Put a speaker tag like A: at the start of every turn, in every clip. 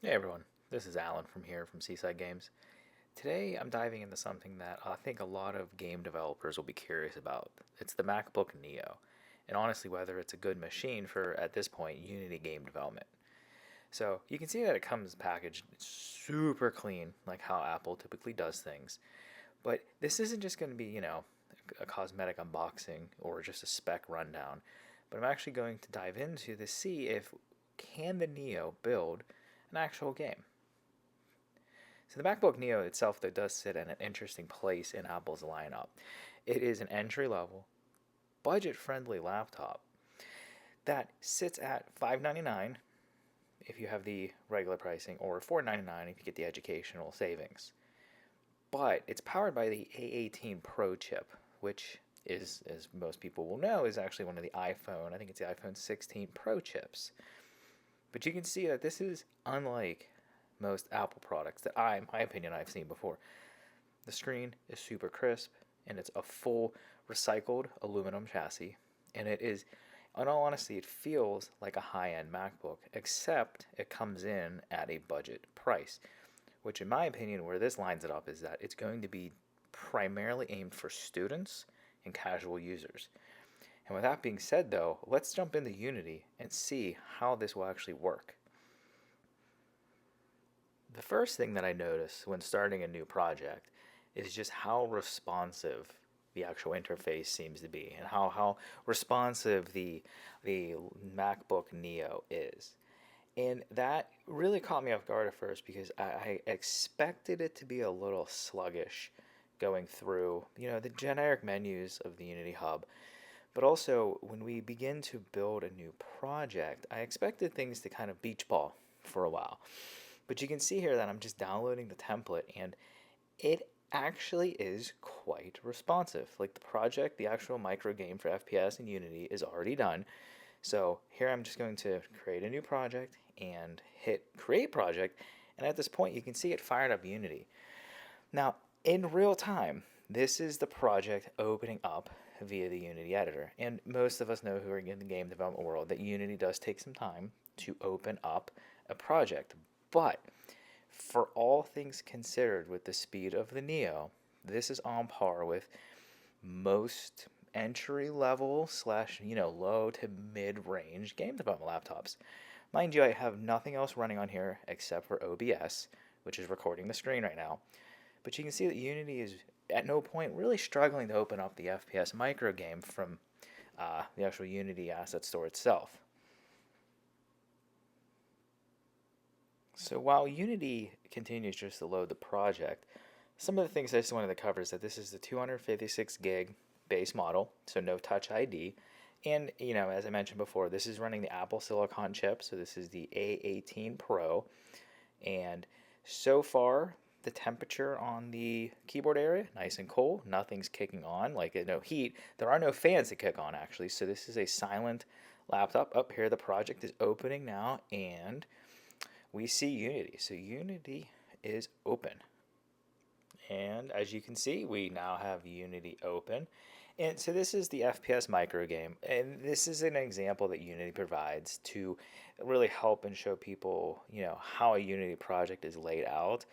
A: Hey everyone, this is Alan from here from Seaside Games. Today I'm diving into something that I think a lot of game developers will be curious about. It's the MacBook Neo, and honestly whether it's a good machine for, at this point, Unity game development. So you can see that it comes packaged super clean, like how Apple typically does things. But this isn't just going to be, a cosmetic unboxing or just a spec rundown. But I'm actually going to dive into to see if can the Neo build an actual game. So the MacBook Neo itself, though, does sit in an interesting place in Apple's lineup. It is an entry-level, budget-friendly laptop that sits at $599 if you have the regular pricing, or $499 if you get the educational savings. But it's powered by the A18 Pro chip, which is, as most people will know, is actually one of the iPhone, I think it's the iPhone 16 Pro chips. But you can see that this is unlike most Apple products that in my opinion, I've seen before. The screen is super crisp, and it's a full recycled aluminum chassis, and it is, in all honesty, it feels like a high-end MacBook, except it comes in at a budget price, which in my opinion, where this lines it up is that it's going to be primarily aimed for students and casual users. And with that being said, though, let's jump into Unity and see how this will actually work. The first thing that I notice when starting a new project is just how responsive the actual interface seems to be, and how responsive the MacBook Neo is. And that really caught me off guard at first because I expected it to be a little sluggish going through, the generic menus of the Unity Hub. But also, when we begin to build a new project, I expected things to kind of beach ball for a while. But you can see here that I'm just downloading the template, and it actually is quite responsive. Like the project, the actual micro game for FPS in Unity is already done. So here I'm just going to create a new project and hit create project. And at this point, you can see it fired up Unity. Now, in real time, this is the project opening up via the Unity editor. And most of us know who are in the game development world that Unity does take some time to open up a project. But for all things considered, with the speed of the Neo, this is on par with most entry level slash low to mid range game development laptops. Mind you, I have nothing else running on here except for OBS, which is recording the screen right now. But you can see that Unity is at no point really struggling to open up the FPS micro game from the actual Unity asset store itself. So while Unity continues just to load the project, some of the things I just wanted to cover is that this is the 256 gig base model, so no Touch ID. And, as I mentioned before, this is running the Apple Silicon chip, so this is the A18 Pro. And so far, the temperature on the keyboard area, nice and cool. Nothing's kicking on, like no heat. There are no fans to kick on, actually, so this is a silent laptop. Up here, the project is opening now, and we see Unity. So Unity is open. And as you can see, we now have Unity open. And so this is the FPS micro game. And this is an example that Unity provides to really help and show people, how a Unity project is laid out.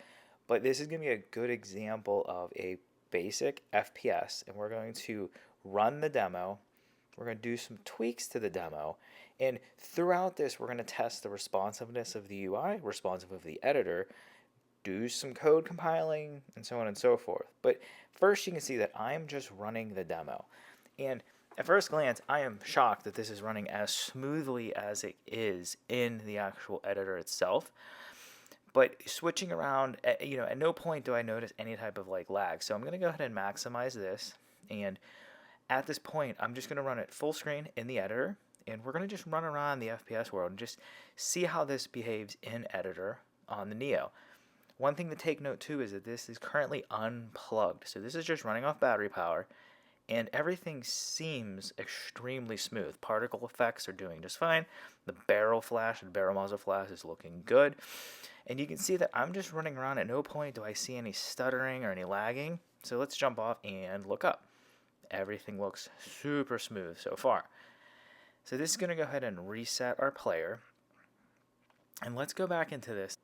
A: But this is going to be a good example of a basic FPS. And we're going to run the demo. We're going to do some tweaks to the demo. And throughout this, we're going to test the responsiveness of the UI, responsive of the editor, do some code compiling, and so on and so forth. But first, you can see that I'm just running the demo. And at first glance, I am shocked that this is running as smoothly as it is in the actual editor itself. But switching around, at no point do I notice any type of lag. So I'm going to go ahead and maximize this. And at this point, I'm just going to run it full screen in the editor. And we're going to just run around the FPS world and just see how this behaves in editor on the Neo. One thing to take note too is that this is currently unplugged. So this is just running off battery power, and everything seems extremely smooth. Particle effects are doing just fine. The barrel flash and barrel muzzle flash is looking good. And you can see that I'm just running around. At no point do I see any stuttering or any lagging. So let's jump off and look up. Everything looks super smooth so far. So this is going to go ahead and reset our player. And let's go back into this.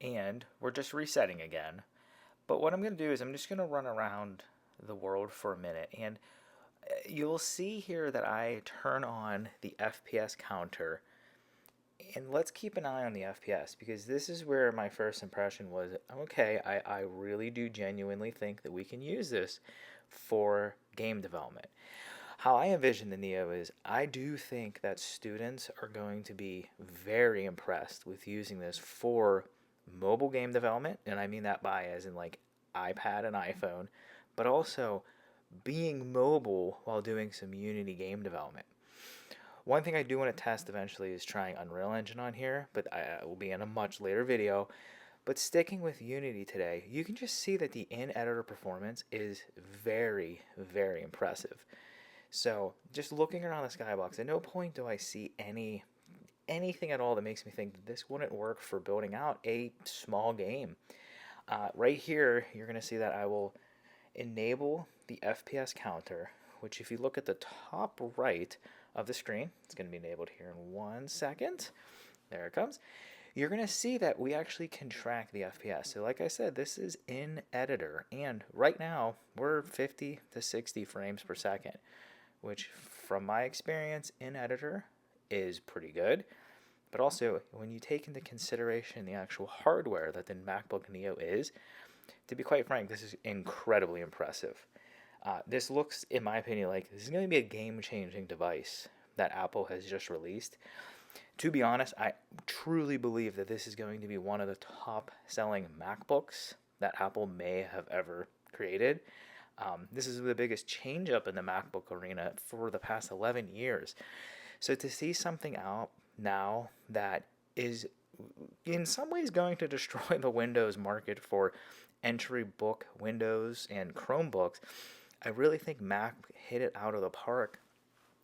A: and we're just resetting again. But what I'm going to do is I'm just going to run around the world for a minute, and you'll see here that I turn on the FPS counter. And let's keep an eye on the FPS, because this is where my first impression was, okay, I really do genuinely think that we can use this for game development. How I envision the Neo is I do think that students are going to be very impressed with using this for mobile game development, and I mean that by as in like iPad and iPhone, but also being mobile while doing some Unity game development. One thing I do want to test eventually is trying Unreal Engine on here, but I will be in a much later video. But sticking with Unity today, you can just see that the in-editor performance is very, very impressive. So just looking around the skybox, at no point do I see anything at all that makes me think that this wouldn't work for building out a small game. Right here, you're going to see that I will enable the FPS counter, which if you look at the top right of the screen, it's going to be enabled here in 1 second. There it comes. You're going to see that we actually can track the FPS. So like I said, this is in editor, and right now we're 50 to 60 frames per second, which from my experience in editor is pretty good. But also, when you take into consideration the actual hardware that the MacBook Neo is, to be quite frank, this is incredibly impressive. This looks, in my opinion, like this is going to be a game-changing device that Apple has just released. To be honest, I truly believe that this is going to be one of the top-selling MacBooks that Apple may have ever created. This is the biggest change-up in the MacBook arena for the past 11 years. So to see something out now that is in some ways going to destroy the Windows market for entry book Windows and Chromebooks, I really think Mac hit it out of the park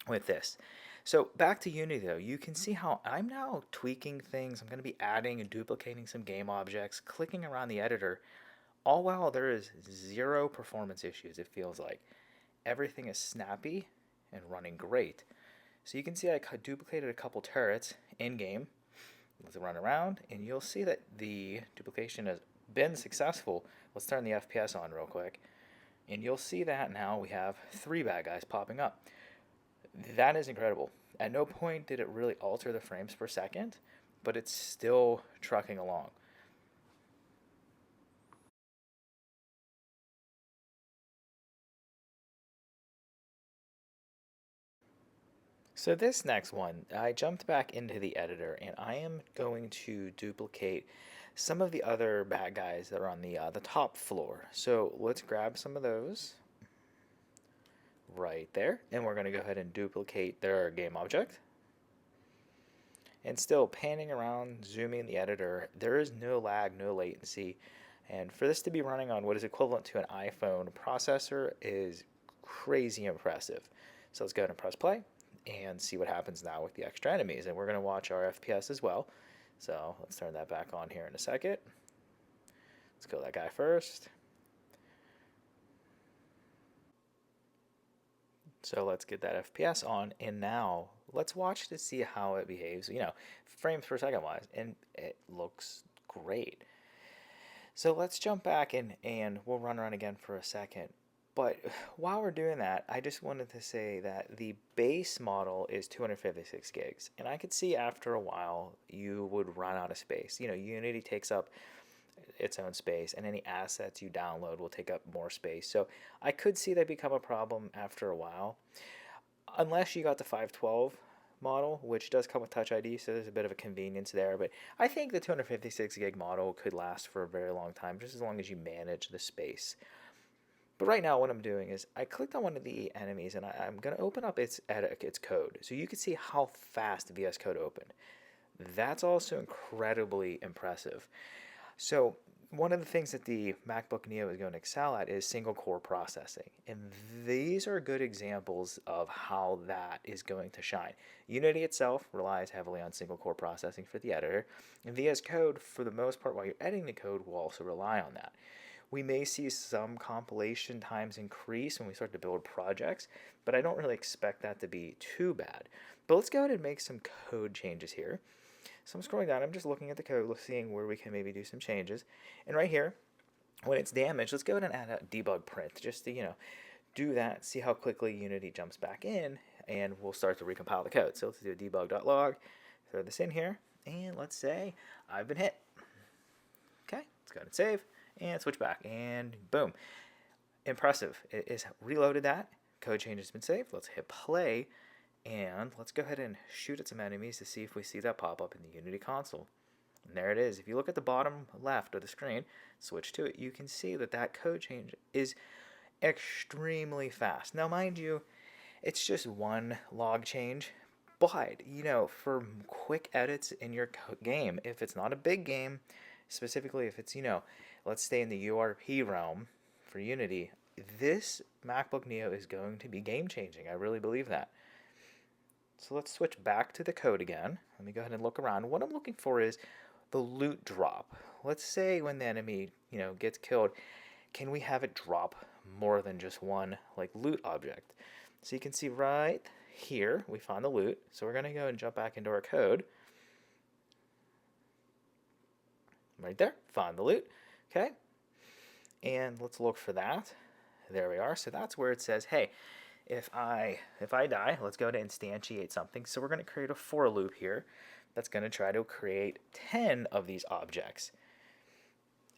A: with this. So back to Unity though, you can see how I'm now tweaking things. I'm going to be adding and duplicating some game objects, clicking around the editor, all while there is zero performance issues, it feels like. Everything is snappy and running great. So you can see I duplicated a couple turrets in-game. Let's run around, and you'll see that the duplication has been successful. Let's turn the FPS on real quick. And you'll see that now we have 3 bad guys popping up. That is incredible. At no point did it really alter the frames per second, but it's still trucking along. So this next one, I jumped back into the editor, and I am going to duplicate some of the other bad guys that are on the top floor. So let's grab some of those right there, and we're going to go ahead and duplicate their game object. And still panning around, zooming in the editor, there is no lag, no latency. And for this to be running on what is equivalent to an iPhone processor is crazy impressive. So let's go ahead and press play and see what happens now with the extra enemies. And we're going to watch our FPS as well. So let's turn that back on here in a second. Let's kill that guy first. So let's get that FPS on, and now let's watch to see how it behaves, frames per second wise, and it looks great. So let's jump back and we'll run around again for a second. But while we're doing that, I just wanted to say that the base model is 256 gigs, and I could see after a while you would run out of space. Unity takes up its own space, and any assets you download will take up more space. So I could see that become a problem after a while, unless you got the 512 model, which does come with Touch ID, so there's a bit of a convenience there. But I think the 256 gig model could last for a very long time, just as long as you manage the space. But right now what I'm doing is I clicked on one of the enemies, and I'm going to open up its code, so you can see how fast VS Code opened. That's also incredibly impressive. So one of the things that the MacBook Neo is going to excel at is single core processing. And these are good examples of how that is going to shine. Unity itself relies heavily on single core processing for the editor. And VS Code, for the most part, while you're editing the code, will also rely on that. We may see some compilation times increase when we start to build projects, but I don't really expect that to be too bad. But let's go ahead and make some code changes here. So I'm scrolling down, I'm just looking at the code, seeing where we can maybe do some changes. And right here, when it's damaged, let's go ahead and add a debug print just to, do that, see how quickly Unity jumps back in, and we'll start to recompile the code. So let's do a debug.log, throw this in here, and let's say I've been hit. Okay, let's go ahead and save, and switch back, and boom. Impressive. It is reloaded that. Code change has been saved. Let's hit play, and let's go ahead and shoot at some enemies to see if we see that pop up in the Unity console. And there it is. If you look at the bottom left of the screen, switch to it, you can see that that code change is extremely fast. Now, mind you, it's just one log change, but, for quick edits in your game, if it's not a big game, specifically if it's, let's stay in the URP realm for Unity, this MacBook Neo is going to be game-changing. I really believe that. So let's switch back to the code again. Let me go ahead and look around. What I'm looking for is the loot drop. Let's say when the enemy, gets killed, can we have it drop more than just one loot object? So you can see right here we found the loot. So we're going to go and jump back into our code. Right there, found the loot. Okay. And let's look for that. There we are. So that's where it says, hey, if I die, let's go to instantiate something. So we're going to create a for loop here that's going to try to create 10 of these objects.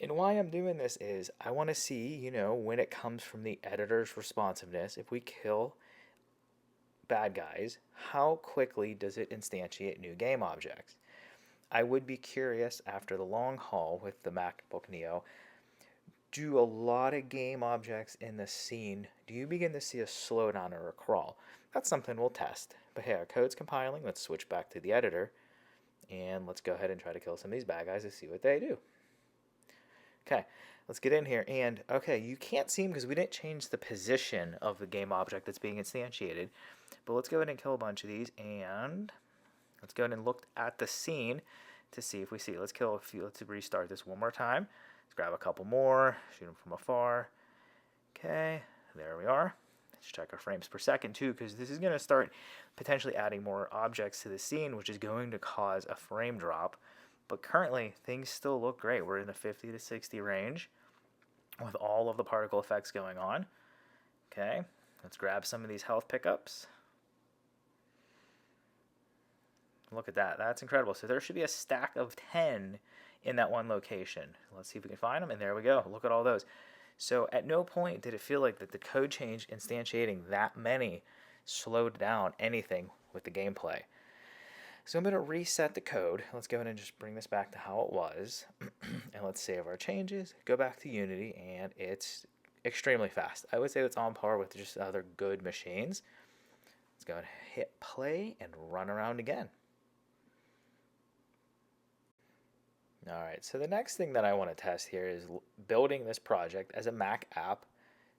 A: And why I'm doing this is I want to see, when it comes from the editor's responsiveness, if we kill bad guys, how quickly does it instantiate new game objects? I would be curious after the long haul with the MacBook Neo, do a lot of game objects in the scene, do you begin to see a slowdown or a crawl? That's something we'll test. But hey, our code's compiling. Let's switch back to the editor, and let's go ahead and try to kill some of these bad guys to see what they do. Okay, let's get in here, and okay, you can't see them because we didn't change the position of the game object that's being instantiated, but let's go ahead and kill a bunch of these, and let's go ahead and look at the scene to see if we see. Let's kill a few. Let's restart this one more time. Let's grab a couple more, shoot them from afar. Okay, there we are. Let's check our frames per second too, because this is going to start potentially adding more objects to the scene, which is going to cause a frame drop. But currently, things still look great. We're in the 50 to 60 range with all of the particle effects going on. Okay, let's grab some of these health pickups. Look at that. That's incredible. So there should be a stack of 10 in that one location. Let's see if we can find them. And there we go. Look at all those. So at no point did it feel like that the code change instantiating that many slowed down anything with the gameplay. So I'm going to reset the code. Let's go ahead and just bring this back to how it was. And let's save our changes. Go back to Unity, and it's extremely fast. I would say it's on par with just other good machines. Let's go ahead and hit play and run around again. Alright, so the next thing that I want to test here is building this project as a Mac app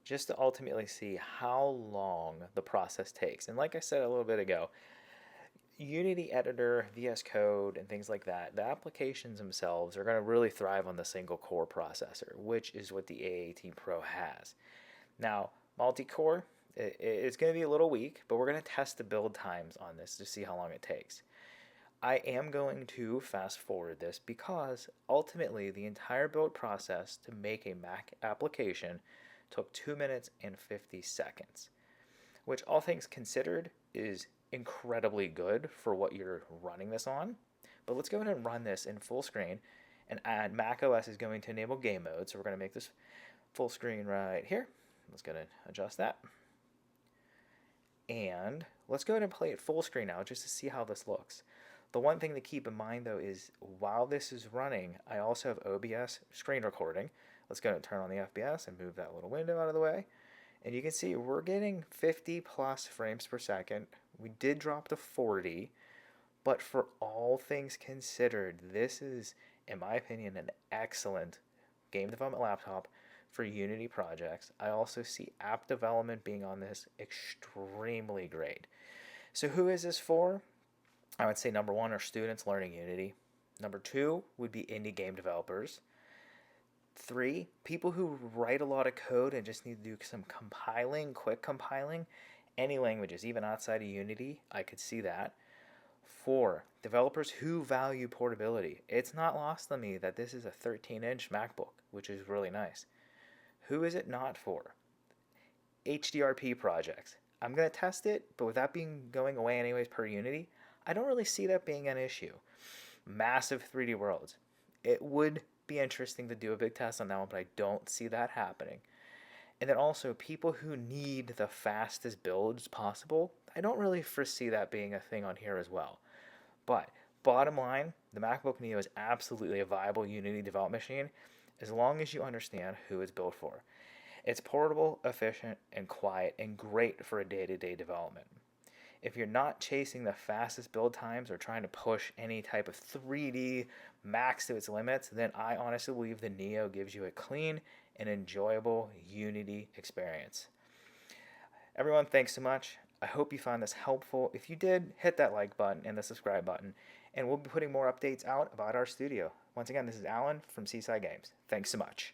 A: just to ultimately see how long the process takes. And like I said a little bit ago, Unity Editor, VS Code, and things like that, the applications themselves are going to really thrive on the single core processor, which is what the A18 Pro has. Now, multi-core, it's going to be a little weak, but we're going to test the build times on this to see how long it takes. I am going to fast forward this because ultimately the entire build process to make a Mac application took 2 minutes and 50 seconds, which all things considered is incredibly good for what you're running this on. But let's go ahead and run this in full screen, and add macOS is going to enable game mode, so we're going to make this full screen right here. Let's go ahead and adjust that. And let's go ahead and play it full screen now just to see how this looks. The one thing to keep in mind though is while this is running, I also have OBS screen recording. Let's go ahead and turn on the FPS and move that little window out of the way. And you can see we're getting 50 plus frames per second. We did drop to 40, but for all things considered, this is, in my opinion, an excellent game development laptop for Unity projects. I also see app development being on this extremely great. So who is this for? I would say number one are students learning Unity. Number two would be indie game developers. 3, people who write a lot of code and just need to do some compiling, quick compiling, any languages, even outside of Unity, I could see that. for developers who value portability. It's not lost on me that this is a 13-inch MacBook, which is really nice. Who is it not for? HDRP projects. I'm going to test it, but with that being going away anyways per Unity, I don't really see that being an issue. Massive 3D worlds. It would be interesting to do a big test on that one, but I don't see that happening. And then also, people who need the fastest builds possible, I don't really foresee that being a thing on here as well. But bottom line, the MacBook Neo is absolutely a viable Unity development machine as long as you understand who it's built for. It's portable, efficient, and quiet, and great for a day-to-day development. If you're not chasing the fastest build times or trying to push any type of 3D max to its limits, then I honestly believe the Neo gives you a clean and enjoyable Unity experience. Everyone, thanks so much. I hope you found this helpful. If you did, hit that like button and the subscribe button, and we'll be putting more updates out about our studio. Once again, this is Alan from Seaside Games. Thanks so much.